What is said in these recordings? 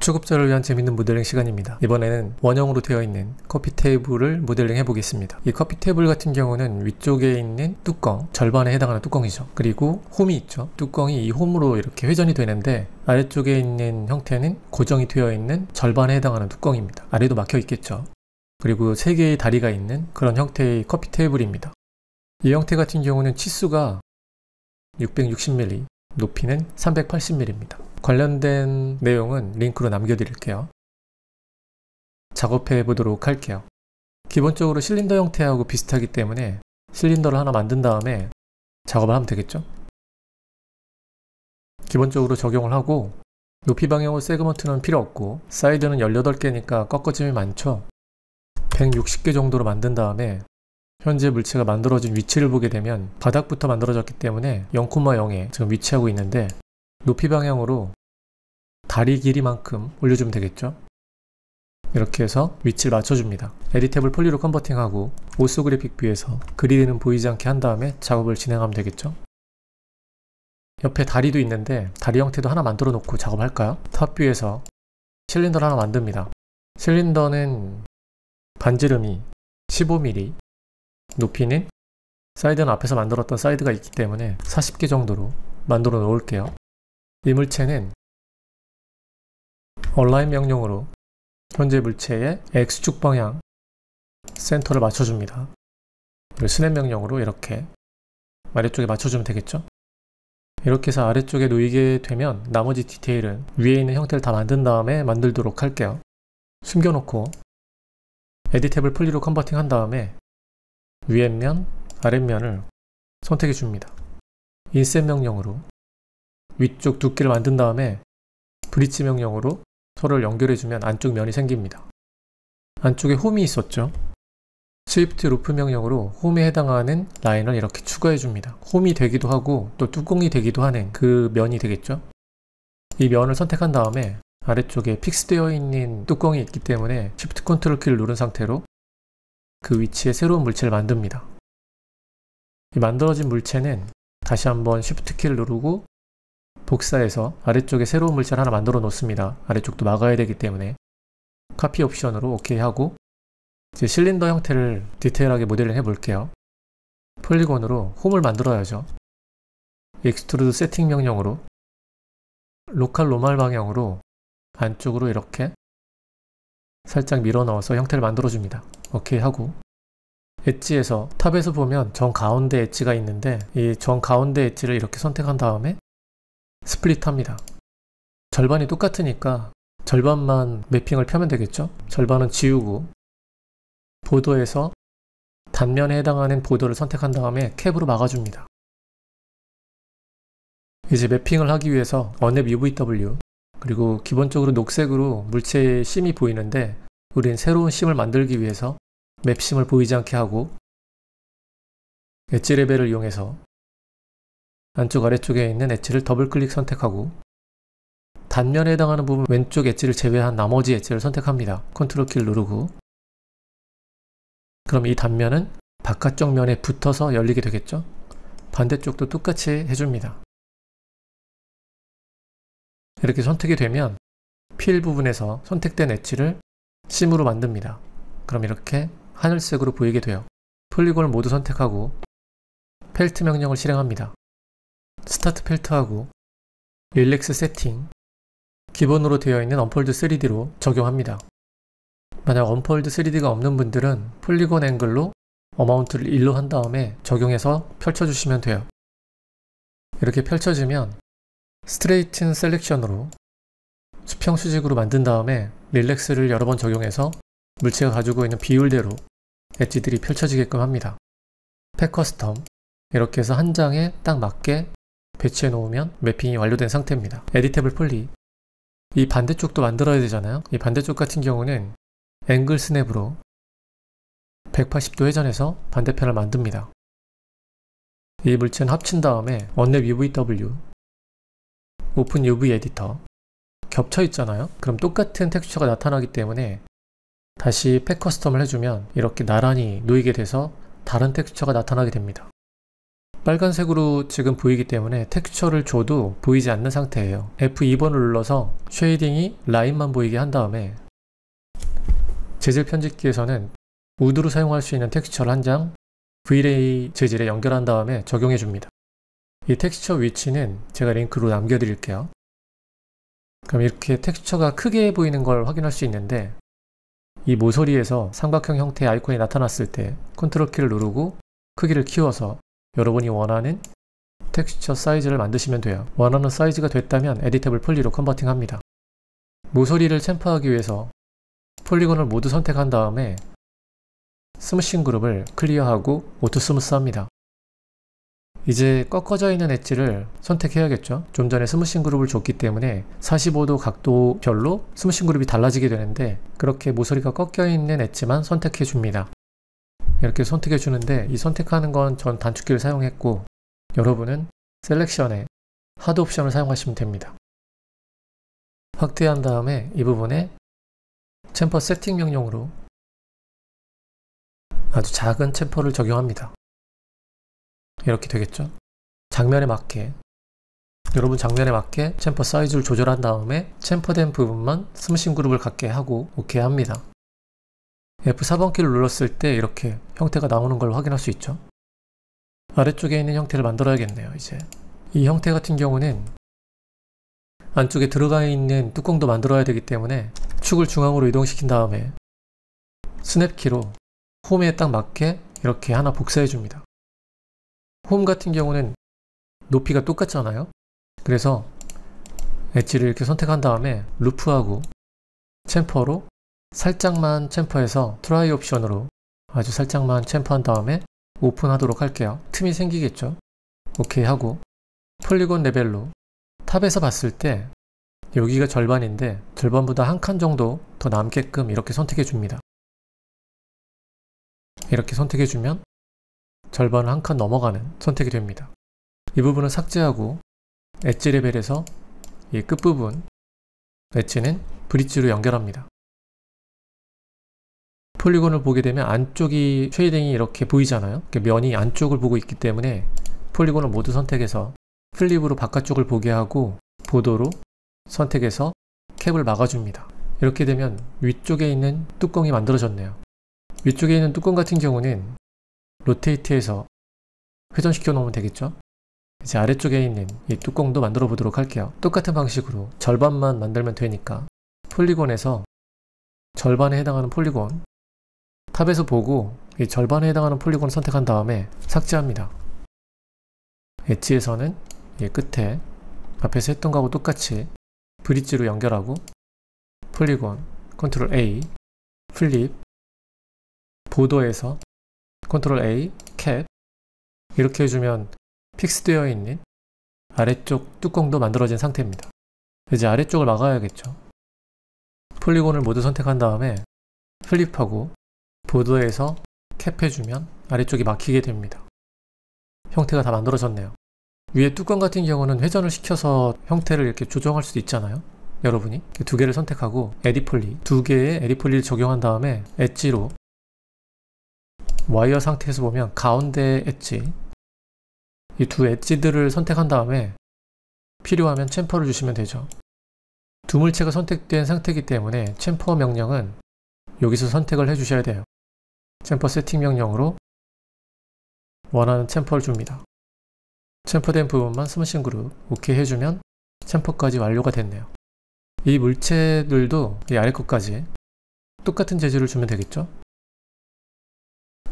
초급자를 위한 재밌는 모델링 시간입니다. 이번에는 원형으로 되어 있는 커피 테이블을 모델링 해보겠습니다. 이 커피 테이블 같은 경우는 위쪽에 있는 뚜껑, 절반에 해당하는 뚜껑이죠. 그리고 홈이 있죠. 뚜껑이 이 홈으로 이렇게 회전이 되는데 아래쪽에 있는 형태는 고정이 되어 있는 절반에 해당하는 뚜껑입니다. 아래도 막혀 있겠죠. 그리고 3개의 다리가 있는 그런 형태의 커피 테이블입니다. 이 형태 같은 경우는 치수가 660mm, 높이는 380mm입니다. 관련된 내용은 링크로 남겨드릴게요. 작업해 보도록 할게요. 기본적으로 실린더 형태하고 비슷하기 때문에 실린더를 하나 만든 다음에 작업을 하면 되겠죠. 기본적으로 적용을 하고 높이 방향으로 세그먼트는 필요 없고 사이드는 18개니까 꺾어짐이 많죠. 160개 정도로 만든 다음에 현재 물체가 만들어진 위치를 보게 되면 바닥부터 만들어졌기 때문에 0,0에 지금 위치하고 있는데 높이 방향으로 다리 길이만큼 올려주면 되겠죠. 이렇게 해서 위치를 맞춰줍니다. 에디테이블 폴리로 컨버팅하고 오쏘그래픽 뷰에서 그리드는 보이지 않게 한 다음에 작업을 진행하면 되겠죠. 옆에 다리도 있는데 다리 형태도 하나 만들어 놓고 작업할까요? 탑뷰에서 실린더를 하나 만듭니다. 실린더는 반지름이 15mm, 높이는 사이드는 앞에서 만들었던 사이드가 있기 때문에 40개 정도로 만들어 놓을게요. 이 물체는 얼라인 명령으로 현재 물체의 X축 방향 센터를 맞춰줍니다. 그리고 스냅 명령으로 이렇게 아래쪽에 맞춰주면 되겠죠. 이렇게 해서 아래쪽에 놓이게 되면 나머지 디테일은 위에 있는 형태를 다 만든 다음에 만들도록 할게요. 숨겨놓고 에디테이블 폴리로 컨버팅 한 다음에 위에면, 아랫면을 선택해 줍니다. 인셋 명령으로 위쪽 두께를 만든 다음에 브릿지 명령으로 서로를 연결해주면 안쪽 면이 생깁니다. 안쪽에 홈이 있었죠. 스위프트 루프 명령으로 홈에 해당하는 라인을 이렇게 추가해줍니다. 홈이 되기도 하고 또 뚜껑이 되기도 하는 그 면이 되겠죠. 이 면을 선택한 다음에 아래쪽에 픽스되어 있는 뚜껑이 있기 때문에 Shift 컨트롤 키를 누른 상태로 그 위치에 새로운 물체를 만듭니다. 이 만들어진 물체는 다시 한번 Shift 키를 누르고 복사해서 아래쪽에 새로운 물체를 하나 만들어 놓습니다. 아래쪽도 막아야 되기 때문에 카피 옵션으로 OK 하고 이제 실린더 형태를 디테일하게 모델링 해볼게요. 폴리곤으로 홈을 만들어야죠. 익스트루드 세팅 명령으로 로컬 노멀 방향으로 안쪽으로 이렇게 살짝 밀어 넣어서 형태를 만들어 줍니다. OK 하고 엣지에서 탑에서 보면 정 가운데 엣지가 있는데 이 정 가운데 엣지를 이렇게 선택한 다음에 스플릿 합니다. 절반이 똑같으니까 절반만 매핑을 펴면 되겠죠. 절반은 지우고 보더에서 단면에 해당하는 보더를 선택한 다음에 캡으로 막아줍니다. 이제 매핑을 하기 위해서 언앱 UVW 그리고 기본적으로 녹색으로 물체의 심이 보이는데 우린 새로운 심을 만들기 위해서 맵심을 보이지 않게 하고 엣지 레벨을 이용해서 안쪽 아래쪽에 있는 엣지를 더블 클릭 선택하고 단면에 해당하는 부분 왼쪽 엣지를 제외한 나머지 엣지를 선택합니다. 컨트롤 키를 누르고 그럼 이 단면은 바깥쪽 면에 붙어서 열리게 되겠죠. 반대쪽도 똑같이 해줍니다. 이렇게 선택이 되면 필 부분에서 선택된 엣지를 심으로 만듭니다. 그럼 이렇게 하늘색으로 보이게 돼요. 폴리곤을 모두 선택하고 펠트 명령을 실행합니다. 스타트 펠트하고 릴렉스 세팅 기본으로 되어 있는 언폴드 3D로 적용합니다. 만약 언폴드 3D가 없는 분들은 폴리곤 앵글로 어마운트를 1로 한 다음에 적용해서 펼쳐주시면 돼요. 이렇게 펼쳐지면 스트레이튼 셀렉션으로 수평 수직으로 만든 다음에 릴렉스를 여러 번 적용해서 물체가 가지고 있는 비율대로 엣지들이 펼쳐지게끔 합니다. 팩 커스텀 이렇게 해서 한 장에 딱 맞게 배치해 놓으면 매핑이 완료된 상태입니다. 에디테이블 폴리 이 반대쪽도 만들어야 되잖아요. 이 반대쪽 같은 경우는 앵글 스냅으로 180도 회전해서 반대편을 만듭니다. 이 물체는 합친 다음에 언랩 UVW 오픈 UV 에디터 겹쳐 있잖아요. 그럼 똑같은 텍스처가 나타나기 때문에 다시 팩 커스텀을 해주면 이렇게 나란히 놓이게 돼서 다른 텍스처가 나타나게 됩니다. 빨간색으로 지금 보이기 때문에 텍스처를 줘도 보이지 않는 상태예요. F2번을 눌러서 쉐이딩이 라인만 보이게 한 다음에 재질 편집기에서는 우드로 사용할 수 있는 텍스처를 한 장 V-ray 재질에 연결한 다음에 적용해 줍니다. 이 텍스처 위치는 제가 링크로 남겨드릴게요. 그럼 이렇게 텍스처가 크게 보이는 걸 확인할 수 있는데, 이 모서리에서 삼각형 형태의 아이콘이 나타났을 때 컨트롤 키를 누르고 크기를 키워서 여러분이 원하는 텍스처 사이즈를 만드시면 돼요. 원하는 사이즈가 됐다면 에디터블 폴리로 컨버팅합니다. 모서리를 챔프하기 위해서 폴리곤을 모두 선택한 다음에 스무싱 그룹을 클리어하고 오토 스무스 합니다. 이제 꺾어져 있는 엣지를 선택해야겠죠. 좀 전에 스무싱 그룹을 줬기 때문에 45도 각도별로 스무싱 그룹이 달라지게 되는데, 그렇게 모서리가 꺾여 있는 엣지만 선택해 줍니다. 이렇게 선택해 주는데, 이 선택하는 건 전 단축키를 사용했고 여러분은 셀렉션에 하드 옵션을 사용하시면 됩니다. 확대한 다음에 이 부분에 챔퍼 세팅 명령으로 아주 작은 챔퍼를 적용합니다. 이렇게 되겠죠. 장면에 맞게, 여러분 장면에 맞게 챔퍼 사이즈를 조절한 다음에 챔퍼된 부분만 스무싱 그룹을 갖게 하고 OK 합니다. F4번 키를 눌렀을 때 이렇게 형태가 나오는 걸 확인할 수 있죠. 아래쪽에 있는 형태를 만들어야겠네요. 이제 이 형태 같은 경우는 안쪽에 들어가 있는 뚜껑도 만들어야 되기 때문에 축을 중앙으로 이동시킨 다음에 스냅 키로 홈에 딱 맞게 이렇게 하나 복사해 줍니다. 홈 같은 경우는 높이가 똑같잖아요. 그래서 엣지를 이렇게 선택한 다음에 루프하고 챔퍼로 살짝만 챔퍼해서 트라이 옵션으로 아주 살짝만 챔퍼한 다음에 오픈하도록 할게요. 틈이 생기겠죠. 오케이 하고 폴리곤 레벨로 탑에서 봤을 때 여기가 절반인데 절반보다 한 칸 정도 더 남게끔 이렇게 선택해 줍니다. 이렇게 선택해 주면 절반을 한 칸 넘어가는 선택이 됩니다. 이 부분은 삭제하고 엣지 레벨에서 이 끝부분 엣지는 브릿지로 연결합니다. 폴리곤을 보게 되면 안쪽이 쉐이딩이 이렇게 보이잖아요. 면이 안쪽을 보고 있기 때문에 폴리곤을 모두 선택해서 플립으로 바깥쪽을 보게 하고 보도로 선택해서 캡을 막아줍니다. 이렇게 되면 위쪽에 있는 뚜껑이 만들어졌네요. 위쪽에 있는 뚜껑 같은 경우는 로테이트해서 회전시켜 놓으면 되겠죠. 이제 아래쪽에 있는 이 뚜껑도 만들어 보도록 할게요. 똑같은 방식으로 절반만 만들면 되니까 폴리곤에서 절반에 해당하는 폴리곤, 탑에서 보고 이 절반에 해당하는 폴리곤을 선택한 다음에 삭제합니다. 엣지에서는 이 끝에 앞에서 했던 거하고 똑같이 브릿지로 연결하고 폴리곤 컨트롤 A 플립, 보도에서 컨트롤 A 캡, 이렇게 해주면 픽스되어 있는 아래쪽 뚜껑도 만들어진 상태입니다. 이제 아래쪽을 막아야겠죠. 폴리곤을 모두 선택한 다음에 플립하고 보도에서 캡해주면 아래쪽이 막히게 됩니다. 형태가 다 만들어졌네요. 위에 뚜껑 같은 경우는 회전을 시켜서 형태를 이렇게 조정할 수도 있잖아요. 여러분이 두 개를 선택하고 에디폴리, 두 개의 에디폴리를 적용한 다음에 엣지로 와이어 상태에서 보면 가운데 엣지, 이 두 엣지들을 선택한 다음에 필요하면 챔퍼를 주시면 되죠. 두 물체가 선택된 상태이기 때문에 챔퍼 명령은 여기서 선택을 해주셔야 돼요. 챔퍼 세팅 명령으로 원하는 챔퍼를 줍니다. 챔퍼된 부분만 스무싱 그룹 OK 해주면 챔퍼까지 완료가 됐네요. 이 물체들도 이 아래 것까지 똑같은 재질을 주면 되겠죠.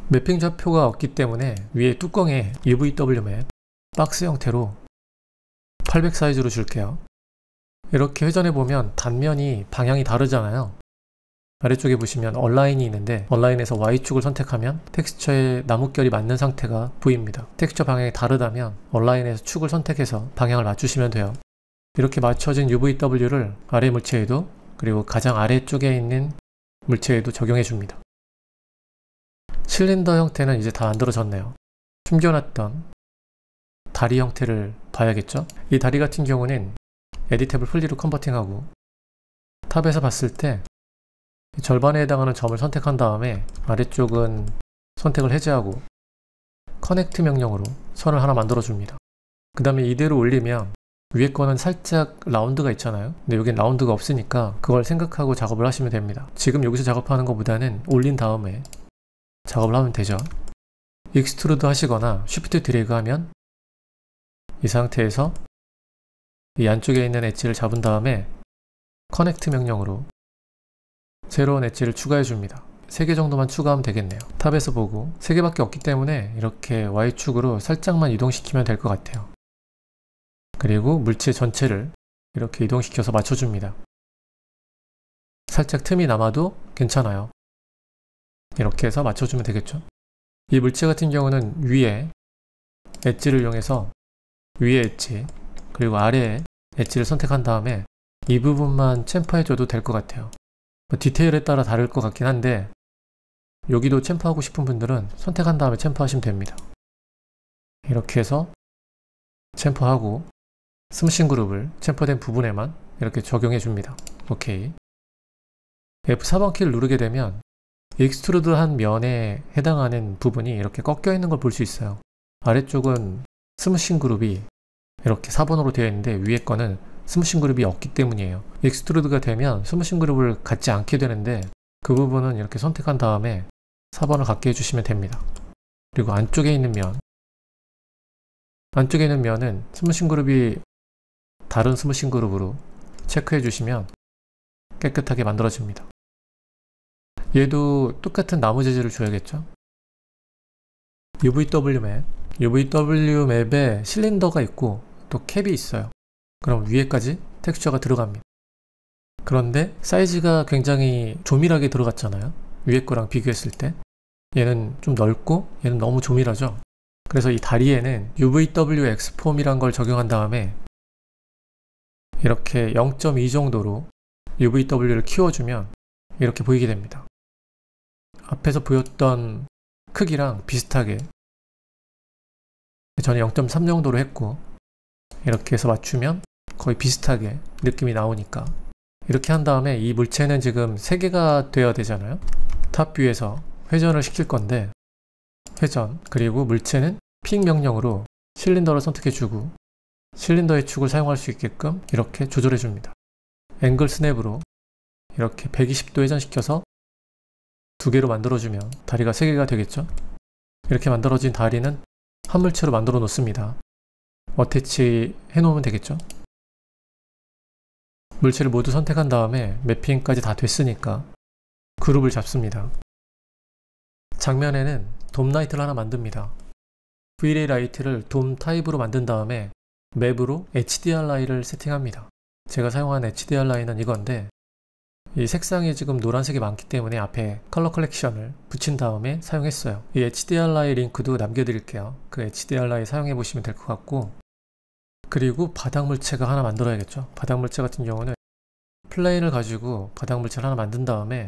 매핑 좌표가 없기 때문에 위에 뚜껑에 UVW 맵 박스 형태로 800 사이즈로 줄게요. 이렇게 회전해 보면 단면이 방향이 다르잖아요. 아래쪽에 보시면 얼라인이 있는데 얼라인에서 Y축을 선택하면 텍스처에 나뭇결이 맞는 상태가 보입니다. 텍스처 방향이 다르다면 얼라인에서 축을 선택해서 방향을 맞추시면 돼요. 이렇게 맞춰진 UVW를 아래 물체에도 그리고 가장 아래쪽에 있는 물체에도 적용해 줍니다. 실린더 형태는 이제 다 만들어졌네요. 숨겨놨던 다리 형태를 봐야겠죠? 이 다리 같은 경우는 에디터블 플리로 컨버팅하고 탑에서 봤을 때 절반에 해당하는 점을 선택한 다음에 아래쪽은 선택을 해제하고 커넥트 명령으로 선을 하나 만들어 줍니다. 그 다음에 이대로 올리면 위에 거는 살짝 라운드가 있잖아요. 근데 여긴 라운드가 없으니까 그걸 생각하고 작업을 하시면 됩니다. 지금 여기서 작업하는 것보다는 올린 다음에 작업을 하면 되죠. 익스트루드 하시거나 쉬프트 드래그 하면 이 상태에서 이 안쪽에 있는 엣지를 잡은 다음에 커넥트 명령으로 새로운 엣지를 추가해 줍니다. 3개 정도만 추가하면 되겠네요. 탑에서 보고 3개밖에 없기 때문에 이렇게 Y축으로 살짝만 이동시키면 될 것 같아요. 그리고 물체 전체를 이렇게 이동시켜서 맞춰줍니다. 살짝 틈이 남아도 괜찮아요. 이렇게 해서 맞춰주면 되겠죠. 이 물체 같은 경우는 위에 엣지를 이용해서 위에 엣지 그리고 아래에 엣지를 선택한 다음에 이 부분만 챔퍼해줘도 될 것 같아요. 디테일에 따라 다를 것 같긴 한데 여기도 챔퍼하고 싶은 분들은 선택한 다음에 챔퍼하시면 됩니다. 이렇게 해서 챔퍼하고 스무싱 그룹을 챔퍼된 부분에만 이렇게 적용해 줍니다. 오케이. F4번 키를 누르게 되면 익스트루드한 면에 해당하는 부분이 이렇게 꺾여 있는 걸 볼 수 있어요. 아래쪽은 스무싱 그룹이 이렇게 4번으로 되어 있는데 위에 거는 스무싱 그룹이 없기 때문이에요. 익스트루드가 되면 스무싱 그룹을 갖지 않게 되는데 그 부분은 이렇게 선택한 다음에 4번을 갖게 해주시면 됩니다. 그리고 안쪽에 있는 면은 스무싱 그룹이 다른 스무싱 그룹으로 체크해 주시면 깨끗하게 만들어집니다. 얘도 똑같은 나무 재질을 줘야겠죠. UVW 맵에 실린더가 있고 또 캡이 있어요. 그럼 위에까지 텍스처가 들어갑니다. 그런데 사이즈가 굉장히 조밀하게 들어갔잖아요. 위에 거랑 비교했을 때 얘는 좀 넓고 얘는 너무 조밀하죠. 그래서 이 다리에는 UVW 엑스폼이란 걸 적용한 다음에 이렇게 0.2 정도로 UVW를 키워주면 이렇게 보이게 됩니다. 앞에서 보였던 크기랑 비슷하게 저는 0.3 정도로 했고 이렇게 해서 맞추면 거의 비슷하게 느낌이 나오니까 이렇게 한 다음에 이 물체는 지금 3개가 되어야 되잖아요. 탑 뷰에서 회전을 시킬 건데 회전 그리고 물체는 픽 명령으로 실린더를 선택해 주고 실린더의 축을 사용할 수 있게끔 이렇게 조절해 줍니다. 앵글 스냅으로 이렇게 120도 회전시켜서 2개로 만들어주면 다리가 3개가 되겠죠. 이렇게 만들어진 다리는 한 물체로 만들어 놓습니다. 어태치 해놓으면 되겠죠. 물체를 모두 선택한 다음에 매핑까지 다 됐으니까 그룹을 잡습니다. 장면에는 돔 라이트를 하나 만듭니다. V-Ray 라이트를 돔 타입으로 만든 다음에 맵으로 HDR 라이를 세팅합니다. 제가 사용한 HDR 라이는 이건데 이 색상이 지금 노란색이 많기 때문에 앞에 컬러 컬렉션을 붙인 다음에 사용했어요. 이 HDR 라이 링크도 남겨드릴게요. 그 HDR 라이 사용해 보시면 될 것 같고 그리고 바닥 물체가 하나 만들어야겠죠. 바닥 물체 같은 경우는 플레인을 가지고 바닥 물체를 하나 만든 다음에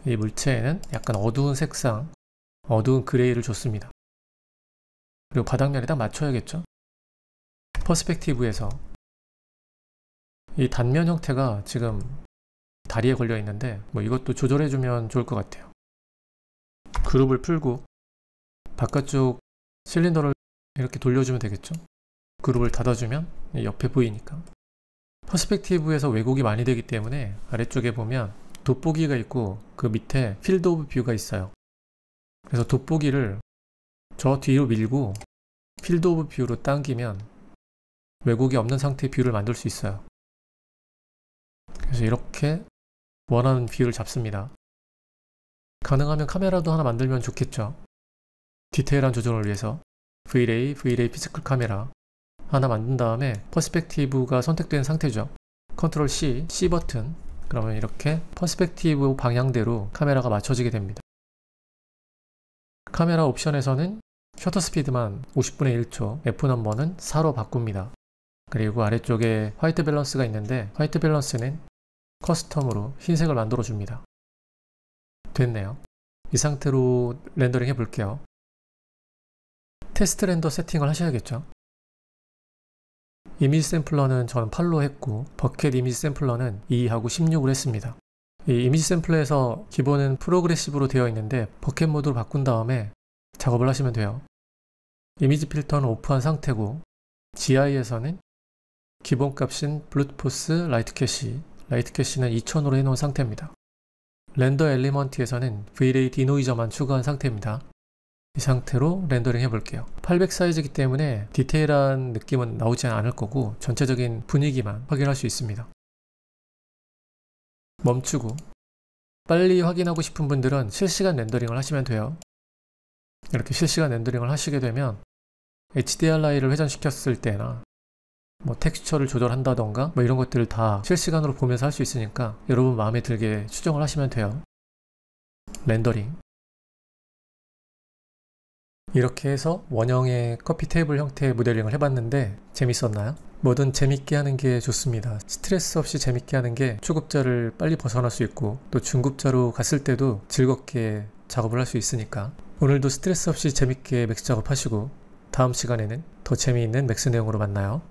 이 물체에는 약간 어두운 색상, 어두운 그레이를 줬습니다. 그리고 바닥면에 딱 맞춰야겠죠. 퍼스펙티브에서 이 단면 형태가 지금 다리에 걸려 있는데 이것도 조절해주면 좋을 것 같아요. 그룹을 풀고 바깥쪽 실린더를 이렇게 돌려주면 되겠죠. 그룹을 닫아주면 옆에 보이니까. 퍼스펙티브에서 왜곡이 많이 되기 때문에 아래쪽에 보면 돋보기가 있고 그 밑에 필드 오브 뷰가 있어요. 그래서 돋보기를 저 뒤로 밀고 필드 오브 뷰로 당기면 왜곡이 없는 상태의 뷰를 만들 수 있어요. 그래서 이렇게 원하는 뷰를 잡습니다. 가능하면 카메라도 하나 만들면 좋겠죠. 디테일한 조정을 위해서 V-Ray 피지컬 카메라 하나 만든 다음에 퍼스펙티브가 선택된 상태죠. 컨트롤 C 버튼 그러면 이렇게 퍼스펙티브 방향대로 카메라가 맞춰지게 됩니다. 카메라 옵션에서는 셔터 스피드만 50분의 1초, F 넘버는 4로 바꿉니다. 그리고 아래쪽에 화이트 밸런스가 있는데 화이트 밸런스는 커스텀으로 흰색을 만들어 줍니다. 됐네요. 이 상태로 렌더링 해볼게요. 테스트 렌더 세팅을 하셔야겠죠. 이미지 샘플러는 저는 8로 했고 버켓 이미지 샘플러는 2하고 16을 했습니다. 이 이미지 샘플러에서 기본은 프로그레시브로 되어 있는데 버켓 모드로 바꾼 다음에 작업을 하시면 돼요. 이미지 필터는 오프한 상태고 GI에서는 기본값인 블루투스 라이트 캐시, 라이트 캐시는 2000으로 해놓은 상태입니다. 렌더 엘리먼트에서는 V-Ray 디노이저만 추가한 상태입니다. 이 상태로 렌더링 해볼게요. 800 사이즈이기 때문에 디테일한 느낌은 나오지 않을 거고 전체적인 분위기만 확인할 수 있습니다. 멈추고 빨리 확인하고 싶은 분들은 실시간 렌더링을 하시면 돼요. 이렇게 실시간 렌더링을 하시게 되면 HDRI를 회전시켰을 때나 텍스처를 조절한다던가 이런 것들을 다 실시간으로 보면서 할 수 있으니까 여러분 마음에 들게 수정을 하시면 돼요. 렌더링. 이렇게 해서 원형의 커피 테이블 형태의 모델링을 해봤는데 재밌었나요? 뭐든 재밌게 하는 게 좋습니다. 스트레스 없이 재밌게 하는 게 초급자를 빨리 벗어날 수 있고 또 중급자로 갔을 때도 즐겁게 작업을 할 수 있으니까 오늘도 스트레스 없이 재밌게 맥스 작업하시고 다음 시간에는 더 재미있는 맥스 내용으로 만나요.